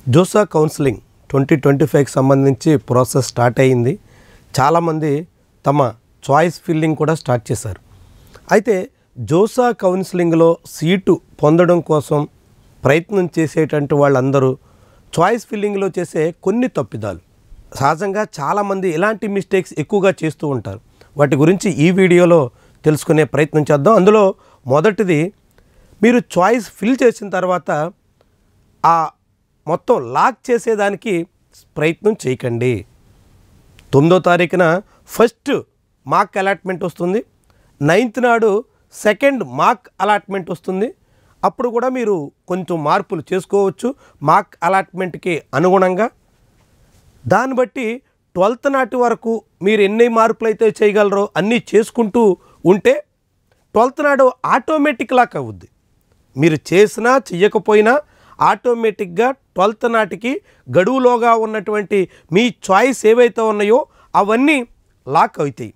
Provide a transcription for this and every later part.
JoSAA counselling 2025కి సంబంధించి process start అయ్యింది. చాలామంది తమ చాయిస్ ఫిల్లింగ్ కూడా స్టార్ట్ చేశారు. అయితే జోసా కౌన్సిలింగ్లో సీటు పొందడం కోసం ప్రయత్నం చేసేటువంటి వాళ్ళందరూ చాయిస్ ఫిల్లింగ్లో చేసే కొన్ని తప్పిదాలు, సహజంగా చాలామంది ఇలాంటి మిస్టేక్స్ ఎక్కువగా చేస్తూ ఉంటారు. వాటి గురించి ఈ వీడియోలో తెలుసుకునే ప్రయత్నం చేద్దాం. అందులో మొదటిది, మీరు చాయిస్ ఫిల్ చేసిన తర్వాత ఆ మొత్తం లాక్ చేసేదానికి ప్రయత్నం చేయకండి. 9వ తారీఖున ఫస్ట్ మార్క్ అలాట్మెంట్ వస్తుంది, 9th నాడు సెకండ్ మార్క్ అలాట్మెంట్ వస్తుంది. అప్పుడు కూడా మీరు కొంచెం మార్పులు చేసుకోవచ్చు మార్క్ అలాట్మెంట్కి అనుగుణంగా. దాన్ని బట్టి 12th నాటి వరకు మీరు ఎన్ని మార్పులు అయితే చేయగలరో అన్నీ చేసుకుంటూ ఉంటే 12th నాడు ఆటోమేటిక్ లాక్ అవుద్ది. మీరు చేసినా చెయ్యకపోయినా ఆటోమేటిక్గా 12th నాటికి గడువులోగా ఉన్నటువంటి మీ చాయిస్ ఏవైతే ఉన్నాయో అవన్నీ లాక్ అవుతాయి.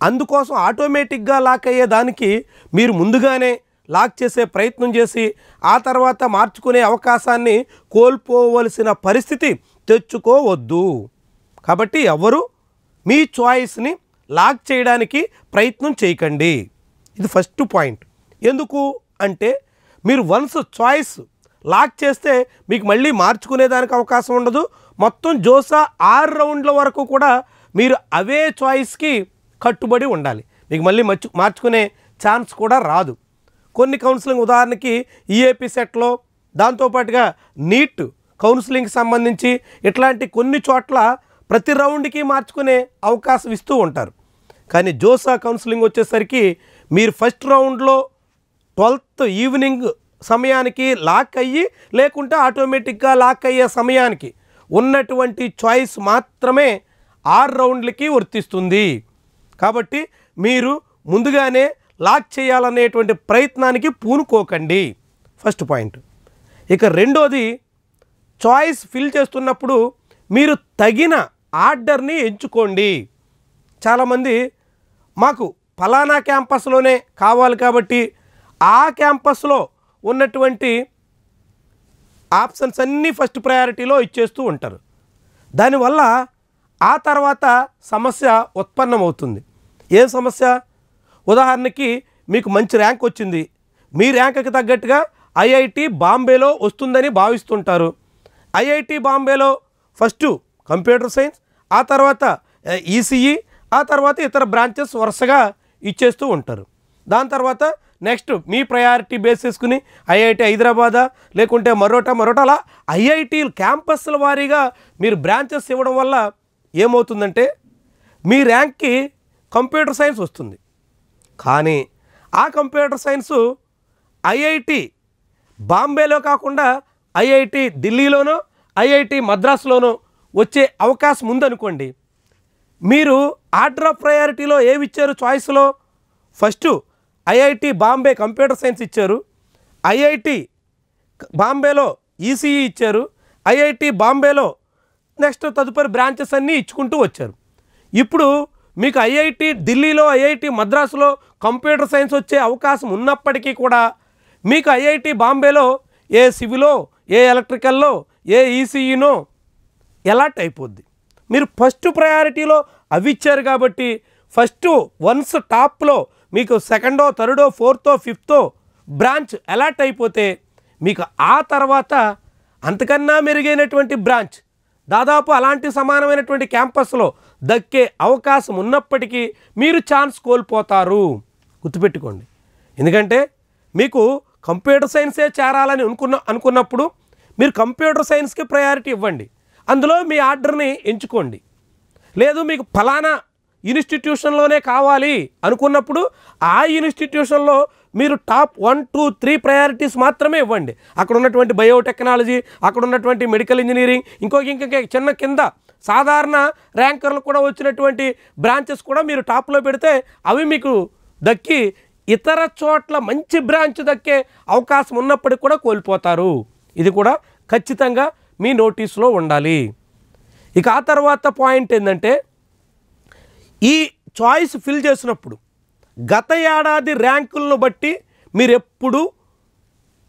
అందుకోసం ఆటోమేటిక్గా లాక్ అయ్యే దానికి మీరు ముందుగానే లాక్ చేసే ప్రయత్నం చేసి ఆ తర్వాత మార్చుకునే అవకాశాన్ని కోల్పోవలసిన పరిస్థితి తెచ్చుకోవద్దు. కాబట్టి ఎవరు మీ చాయిస్ని లాక్ చేయడానికి ప్రయత్నం చేయకండి. ఇది ఫస్ట్ పాయింట్. ఎందుకు అంటే మీరు వన్స్ చాయిస్ లాక్ చేస్తే మీకు మళ్ళీ మార్చుకునేదానికి అవకాశం ఉండదు. మొత్తం జోసా 6 రౌండ్ల వరకు కూడా మీరు అవే చాయిస్కి కట్టుబడి ఉండాలి. మీకు మళ్ళీ మార్చుకునే ఛాన్స్ కూడా రాదు. కొన్ని కౌన్సిలింగ్, ఉదాహరణకి ఈఏపీ సెట్లో, దాంతోపాటుగా నీట్ కౌన్సిలింగ్కి సంబంధించి ఇట్లాంటి కొన్ని చోట్ల ప్రతి రౌండ్కి మార్చుకునే అవకాశం ఇస్తూ ఉంటారు. కానీ జోసా కౌన్సిలింగ్ వచ్చేసరికి మీరు ఫస్ట్ రౌండ్లో 12th ఈవినింగ్ సమయానికి లాక్ అయ్యి, లేకుంటే ఆటోమేటిక్గా లాక్ అయ్యే సమయానికి ఉన్నటువంటి చాయిస్ మాత్రమే 6 రౌండ్లకి వర్తిస్తుంది. కాబట్టి మీరు ముందుగానే లాక్ చేయాలనేటువంటి ప్రయత్నానికి పూనుకోకండి. First point. ఇక రెండోది, చాయిస్ ఫిల్ చేస్తున్నప్పుడు మీరు తగిన ఆర్డర్ని ఎంచుకోండి. చాలామంది మాకు ఫలానా క్యాంపస్లోనే కావాలి కాబట్టి ఆ క్యాంపస్లో ఉన్నటువంటి ఆప్షన్స్ అన్నీ ఫస్ట్ ప్రయారిటీలో ఇచ్చేస్తూ ఉంటారు. దానివల్ల ఆ తర్వాత సమస్య ఉత్పన్నమవుతుంది. ఏం సమస్య? ఉదాహరణకి మీకు మంచి ర్యాంక్ వచ్చింది, మీ ర్యాంక్కి తగ్గట్టుగా ఐఐటి బాంబేలో వస్తుందని భావిస్తుంటారు. ఐఐటి బాంబేలో ఫస్ట్ కంప్యూటర్ సైన్స్, ఆ తర్వాత ఈసీఈ, ఆ తర్వాత ఇతర బ్రాంచెస్ వరుసగా ఇచ్చేస్తూ ఉంటారు. దాని తర్వాత నెక్స్ట్ మీ ప్రయారిటీ బేస్ చేసుకుని ఐఐటి హైదరాబాదా, లేకుంటే మరోటా అలా ఐఐటి క్యాంపస్ల వారీగా మీరు బ్రాంచెస్ ఇవ్వడం వల్ల ఏమవుతుందంటే మీ ర్యాంక్కి కంప్యూటర్ సైన్స్ వస్తుంది. కానీ ఆ కంప్యూటర్ సైన్సు ఐఐటి బాంబేలో కాకుండా ఐఐటి ఢిల్లీలోనో ఐఐటి మద్రాసులోనో వచ్చే అవకాశం ఉందనుకోండి. మీరు ఆర్డర్ ఆఫ్ ప్రయారిటీలో ఏవి ఇచ్చారు? చాయిస్లో first IIT Bombay computer science ఇచ్చారు, ఐఐటి బాంబేలో ఈసీఈ ఇచ్చారు, ఐఐటి బాంబేలో నెక్స్ట్ తదుపరి బ్రాంచెస్ అన్నీ ఇచ్చుకుంటూ వచ్చారు. ఇప్పుడు మీకు ఐఐటి ఢిల్లీలో, ఐఐటి మద్రాసులో కంప్యూటర్ సైన్స్ వచ్చే అవకాశం ఉన్నప్పటికీ కూడా మీకు ఐఐటి బాంబేలో ఏ సివిలో, ఏ ఎలక్ట్రికల్లో, ఏ ఈసీఈనో ఎలాట్ అయిపోద్ది. మీరు ఫస్ట్ ప్రయారిటీలో అవి ఇచ్చారు కాబట్టి ఫస్ట్ వన్స్ టాప్లో మీకు సెకండో, థర్డో, ఫోర్తో, ఫిఫ్తో బ్రాంచ్ అలాట్ అయిపోతే మీకు ఆ తర్వాత అంతకన్నా మెరుగైనటువంటి బ్రాంచ్, దాదాపు అలాంటి సమానమైనటువంటి క్యాంపస్లో దక్కే అవకాశం ఉన్నప్పటికీ మీరు ఛాన్స్ కోల్పోతారు. గుర్తుపెట్టుకోండి. ఎందుకంటే మీకు కంప్యూటర్ సైన్సే చేరాలని అనుకున్నప్పుడు మీరు కంప్యూటర్ సైన్స్కి ప్రయారిటీ ఇవ్వండి, అందులో మీ ఆర్డర్ని ఎంచుకోండి. లేదు మీకు ఫలానా ఇన్స్టిట్యూషన్లోనే కావాలి అనుకున్నప్పుడు ఆ ఇన్స్టిట్యూషన్లో మీరు టాప్ 1, 2, 3 ప్రయారిటీస్ మాత్రమే ఇవ్వండి. అక్కడ ఉన్నటువంటి బయోటెక్నాలజీ, అక్కడ ఉన్నటువంటి మెడికల్ ఇంజనీరింగ్, ఇంకొక చిన్న కింద సాధారణ ర్యాంకర్లు కూడా వచ్చినటువంటి బ్రాంచెస్ కూడా మీరు టాప్లో పెడితే అవి మీకు దక్కి ఇతర చోట్ల మంచి బ్రాంచ్ దక్కే అవకాశం ఉన్నప్పటికీ కూడా కోల్పోతారు. ఇది కూడా ఖచ్చితంగా మీ నోటీస్లో ఉండాలి. ఇక ఆ తర్వాత పాయింట్ ఏంటంటే, ఈ చాయిస్ ఫిల్ చేసినప్పుడు గత ఏడాది ర్యాంకులను బట్టి మీరు ఎప్పుడు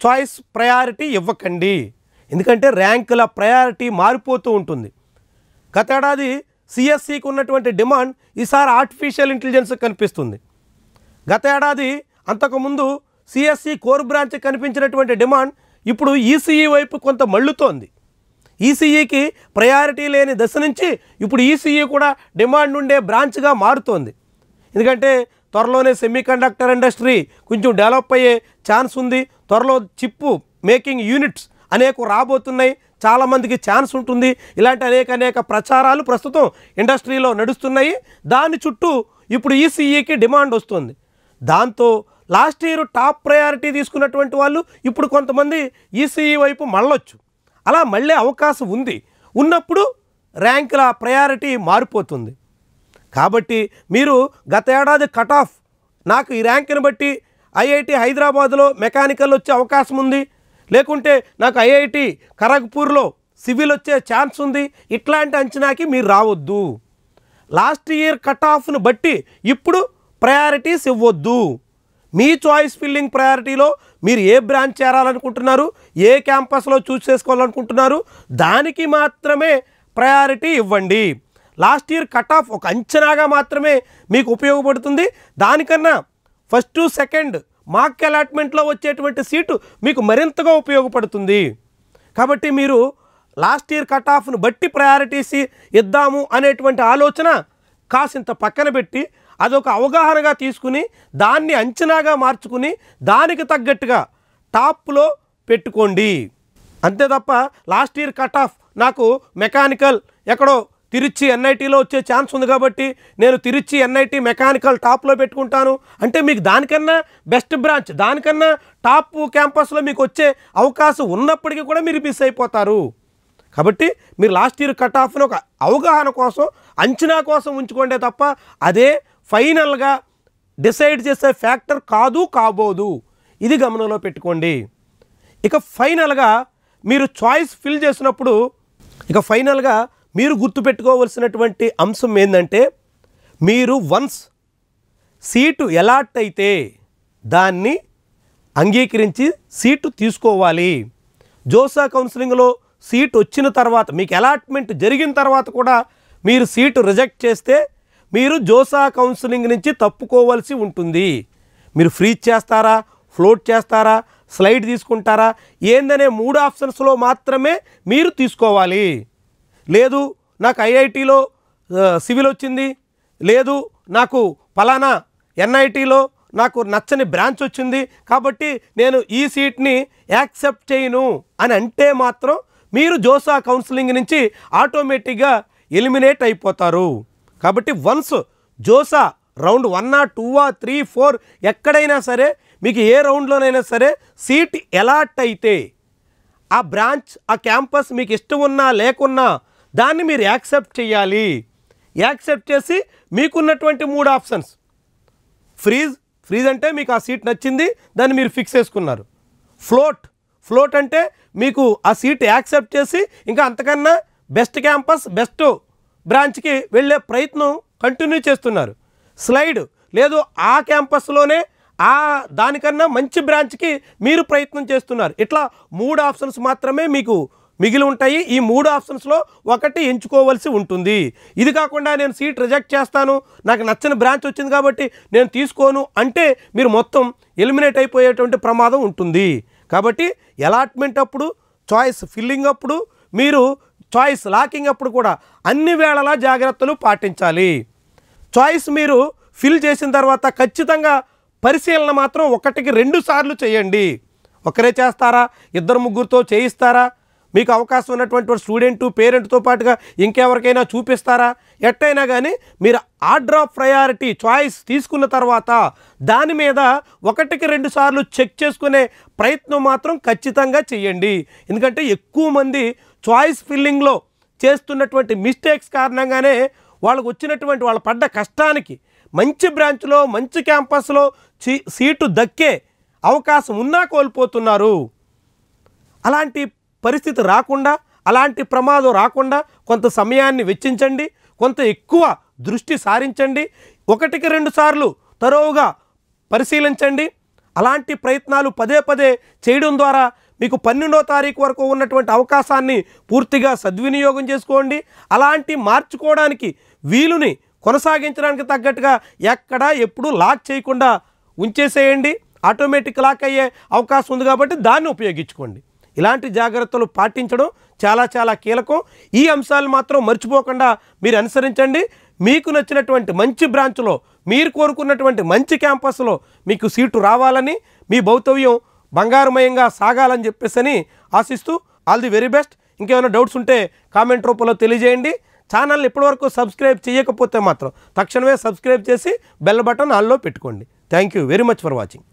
చాయిస్ ప్రయారిటీ ఇవ్వకండి. ఎందుకంటే ర్యాంకుల ప్రయారిటీ మారిపోతూ ఉంటుంది. గత ఏడాది సిఎస్సికి ఉన్నటువంటి డిమాండ్ ఈసారి ఆర్టిఫిషియల్ ఇంటెలిజెన్స్ కనిపిస్తుంది. గత ఏడాది అంతకుముందు సిఎస్సి కోర్ బ్రాంచ్ కనిపించినటువంటి డిమాండ్ ఇప్పుడు ఈసీఈ వైపు కొంత మళ్ళుతోంది. ఈసీఈకి ప్రయారిటీ లేని దశ నుంచి ఇప్పుడు ఈసీఈ కూడా డిమాండ్ ఉండే బ్రాంచ్గా మారుతోంది. ఎందుకంటే త్వరలోనే సెమీకండక్టర్ ఇండస్ట్రీ కొంచెం డెవలప్ అయ్యే ఛాన్స్ ఉంది. త్వరలో చిప్ మేకింగ్ యూనిట్స్ అనేక రాబోతున్నాయి, చాలామందికి ఛాన్స్ ఉంటుంది. ఇలాంటి అనేక ప్రచారాలు ప్రస్తుతం ఇండస్ట్రీలో నడుస్తున్నాయి. దాని చుట్టూ ఇప్పుడు ఈసీఈకి డిమాండ్ వస్తుంది. దాంతో లాస్ట్ ఇయర్ టాప్ ప్రయారిటీ తీసుకున్నటువంటి వాళ్ళు ఇప్పుడు కొంతమంది ఈసీఈ వైపు మళ్ళొచ్చు. అలా మళ్ళీ అవకాశం ఉంది. ఉన్నప్పుడు ర్యాంకుల ప్రయారిటీ మారిపోతుంది. కాబట్టి మీరు గత ఏడాది కట్ ఆఫ్ నాకు ఈ ర్యాంకుని బట్టి ఐఐటి హైదరాబాద్లో మెకానికల్ వచ్చే అవకాశం ఉంది, లేకుంటే నాకు ఐఐటి ఖరగ్పూర్లో సివిల్ వచ్చే ఛాన్స్ ఉంది, ఇట్లాంటి అంచనాకి మీరు రావద్దు. లాస్ట్ ఇయర్ కట్ ఆఫ్ను బట్టి ఇప్పుడు ప్రయారిటీస్ ఇవ్వద్దు. మీ చాయిస్ ఫిల్లింగ్ ప్రయారిటీలో మీరు ఏ బ్రాంచ్ చేరాలనుకుంటున్నారు, ఏ క్యాంపస్లో చూస్ చేసుకోవాలనుకుంటున్నారు, దానికి మాత్రమే ప్రయారిటీ ఇవ్వండి. లాస్ట్ ఇయర్ కట్ ఆఫ్ ఒక అంచనాగా మాత్రమే మీకు ఉపయోగపడుతుంది. దానికన్నా ఫస్ట్ సెకండ్ మార్క్ అలాట్మెంట్లో వచ్చేటువంటి సీటు మీకు మరింతగా ఉపయోగపడుతుంది. కాబట్టి మీరు లాస్ట్ ఇయర్ కట్ ఆఫ్ను బట్టి ప్రయారిటీస్ ఇద్దాము అనేటువంటి ఆలోచన కాసింత పక్కన పెట్టి అదొక అవగాహనగా తీసుకుని దాన్ని అంచనాగా మార్చుకుని దానికి తగ్గట్టుగా టాప్లో పెట్టుకోండి. అంతే తప్ప లాస్ట్ ఇయర్ కట్ ఆఫ్ నాకు మెకానికల్ ఎక్కడో తిరుచి ఎన్ఐటీలో వచ్చే ఛాన్స్ ఉంది కాబట్టి నేను తిరుచి ఎన్ఐటి మెకానికల్ టాప్లో పెట్టుకుంటాను అంటే మీకు దానికన్నా బెస్ట్ బ్రాంచ్, దానికన్నా టాప్ క్యాంపస్లో మీకు వచ్చే అవకాశం ఉన్నప్పటికీ కూడా మీరు మిస్ అయిపోతారు. కాబట్టి మీరు లాస్ట్ ఇయర్ కట్ ఆఫ్ను ఒక అవగాహన కోసం, అంచనా కోసం ఉంచుకోండే తప్ప అదే ఫైనల్గా డిసైడ్ చేసే ఫ్యాక్టర్ కాదు, కాబోదు. ఇది గమనంలో పెట్టుకోండి. ఇక ఫైనల్గా మీరు చాయిస్ ఫిల్ చేసినప్పుడు ఫైనల్గా మీరు గుర్తుపెట్టుకోవలసినటువంటి అంశం ఏంటంటే, మీరు వన్స్ సీటు అలాట్ అయితే దాన్ని అంగీకరించి సీటు తీసుకోవాలి. జోసా కౌన్సిలింగ్లో సీట్ వచ్చిన తర్వాత, మీకు అలాట్మెంట్ జరిగిన తర్వాత కూడా మీరు సీటు రిజెక్ట్ చేస్తే మీరు జోసా కౌన్సిలింగ్ నుంచి తప్పుకోవాల్సి ఉంటుంది. మీరు ఫ్రీజ్ చేస్తారా, ఫ్లోట్ చేస్తారా, స్లైడ్ తీసుకుంటారా, ఏందనే 3 ఆప్షన్స్లో మాత్రమే మీరు తీసుకోవాలి. లేదు నాకు ఐఐటిలో సివిల్ వచ్చింది, లేదు నాకు ఫలానా ఎన్ఐటిలో నాకు నచ్చని బ్రాంచ్ వచ్చింది కాబట్టి నేను ఈ సీట్ని యాక్సెప్ట్ చేయను అని అంటే మాత్రం మీరు జోసా కౌన్సిలింగ్ నుంచి ఆటోమేటిక్గా ఎలిమినేట్ అయిపోతారు. కాబట్టి వన్స్ జోసా రౌండ్ 1, 2, 3, 4 ఎక్కడైనా సరే మీకు ఏ రౌండ్లోనైనా సరే సీట్ అలాట్ అయితే ఆ బ్రాంచ్, ఆ క్యాంపస్ మీకు ఇష్టం ఉన్నా లేకున్నా దాన్ని మీరు యాక్సెప్ట్ చేయాలి. యాక్సెప్ట్ చేసి మీకున్నటువంటి 3 ఆప్షన్స్, ఫ్రీజ్ అంటే మీకు ఆ సీట్ నచ్చింది, దాన్ని మీరు ఫిక్స్ చేసుకున్నారు. ఫ్లోట్ అంటే మీకు ఆ సీట్ యాక్సెప్ట్ చేసి ఇంకా అంతకన్నా బెస్ట్ క్యాంపస్, బెస్ట్ బ్రాంచ్కి వెళ్ళే ప్రయత్నం కంటిన్యూ చేస్తున్నారు. స్లైడ్ లేదు ఆ క్యాంపస్లోనే దానికన్నా మంచి బ్రాంచ్కి మీరు ప్రయత్నం చేస్తున్నారు. ఇట్లా 3 ఆప్షన్స్ మాత్రమే మీకు మిగిలి ఉంటాయి. ఈ 3 ఆప్షన్స్లో ఒకటి ఎంచుకోవాల్సి ఉంటుంది. ఇది కాకుండా నేను సీట్ రిజెక్ట్ చేస్తాను, నాకు నచ్చని బ్రాంచ్ వచ్చింది కాబట్టి నేను తీసుకోను అంటే మీరు మొత్తం ఎలిమినేట్ అయిపోయేటువంటి ప్రమాదం ఉంటుంది. కాబట్టి అలాట్మెంట్ అప్పుడు, చాయిస్ ఫిల్లింగ్ అప్పుడు, మీరు చాయిస్ లాకింగ్ అప్పుడు కూడా అన్ని వేళలా జాగ్రత్తలు పాటించాలి. చాయిస్ మీరు ఫిల్ చేసిన తర్వాత ఖచ్చితంగా పరిశీలన మాత్రం 1కి 2 సార్లు చేయండి. ఒకరే చేస్తారా, 2, 3తో చేయిస్తారా, మీకు అవకాశం ఉన్నటువంటి స్టూడెంట్, పేరెంట్తో పాటుగా ఇంకెవరికైనా చూపిస్తారా, ఎట్టయినా కానీ మీరు ఆర్డర్ ఆఫ్ ప్రయారిటీ చాయిస్ తీసుకున్న తర్వాత దాని మీద 1కి 2 సార్లు చెక్ చేసుకునే ప్రయత్నం మాత్రం ఖచ్చితంగా చేయండి. ఎందుకంటే ఎక్కువ మంది చాయిస్ ఫిల్లింగ్లో చేస్తున్నటువంటి మిస్టేక్స్ కారణంగానే వాళ్ళకు వచ్చినటువంటి వాళ్ళు పడ్డ కష్టానికి మంచి బ్రాంచ్లో, మంచి క్యాంపస్లో సీటు దక్కే అవకాశం ఉన్నా కోల్పోతున్నారు. అలాంటి పరిస్థితి రాకుండా, అలాంటి ప్రమాదం రాకుండా కొంత సమయాన్ని వెచ్చించండి, కొంత ఎక్కువ దృష్టి సారించండి, 1కి 2 సార్లు తరోవుగా పరిశీలించండి. అలాంటి ప్రయత్నాలు పదే చేయడం ద్వారా మీకు 12వ తారీఖు వరకు ఉన్నటువంటి అవకాశాన్ని పూర్తిగా సద్వినియోగం చేసుకోండి. అలాంటి మార్చుకోవడానికి వీలుని కొనసాగించడానికి తగ్గట్టుగా ఎక్కడ ఎప్పుడు లాక్ చేయకుండా ఉంచేసేయండి. ఆటోమేటిక్ లాక్ అయ్యే అవకాశం ఉంది కాబట్టి దాన్ని ఉపయోగించుకోండి. ఇలాంటి జాగ్రత్తలు పాటించడం చాలా చాలా కీలకం. ఈ అంశాలు మాత్రం మర్చిపోకుండా మీరు అనుసరించండి. మీకు నచ్చినటువంటి మంచి బ్రాంచ్లో, మీరు కోరుకున్నటువంటి మంచి క్యాంపస్లో మీకు సీటు రావాలని, మీ భవితవ్యం బంగారుమయంగా సాగాలని చెప్పేసి ఆశిస్తూ ఆల్ ది వెరీ బెస్ట్. ఇంకేమైనా డౌట్స్ ఉంటే కామెంట్ రూపంలో తెలియజేయండి. ఛానల్ని ఇప్పటివరకు సబ్స్క్రైబ్ చేయకపోతే మాత్రం తక్షణమే సబ్స్క్రైబ్ చేసి బెల్ బటన్ ఆన్లో పెట్టుకోండి. Thank you very much for watching.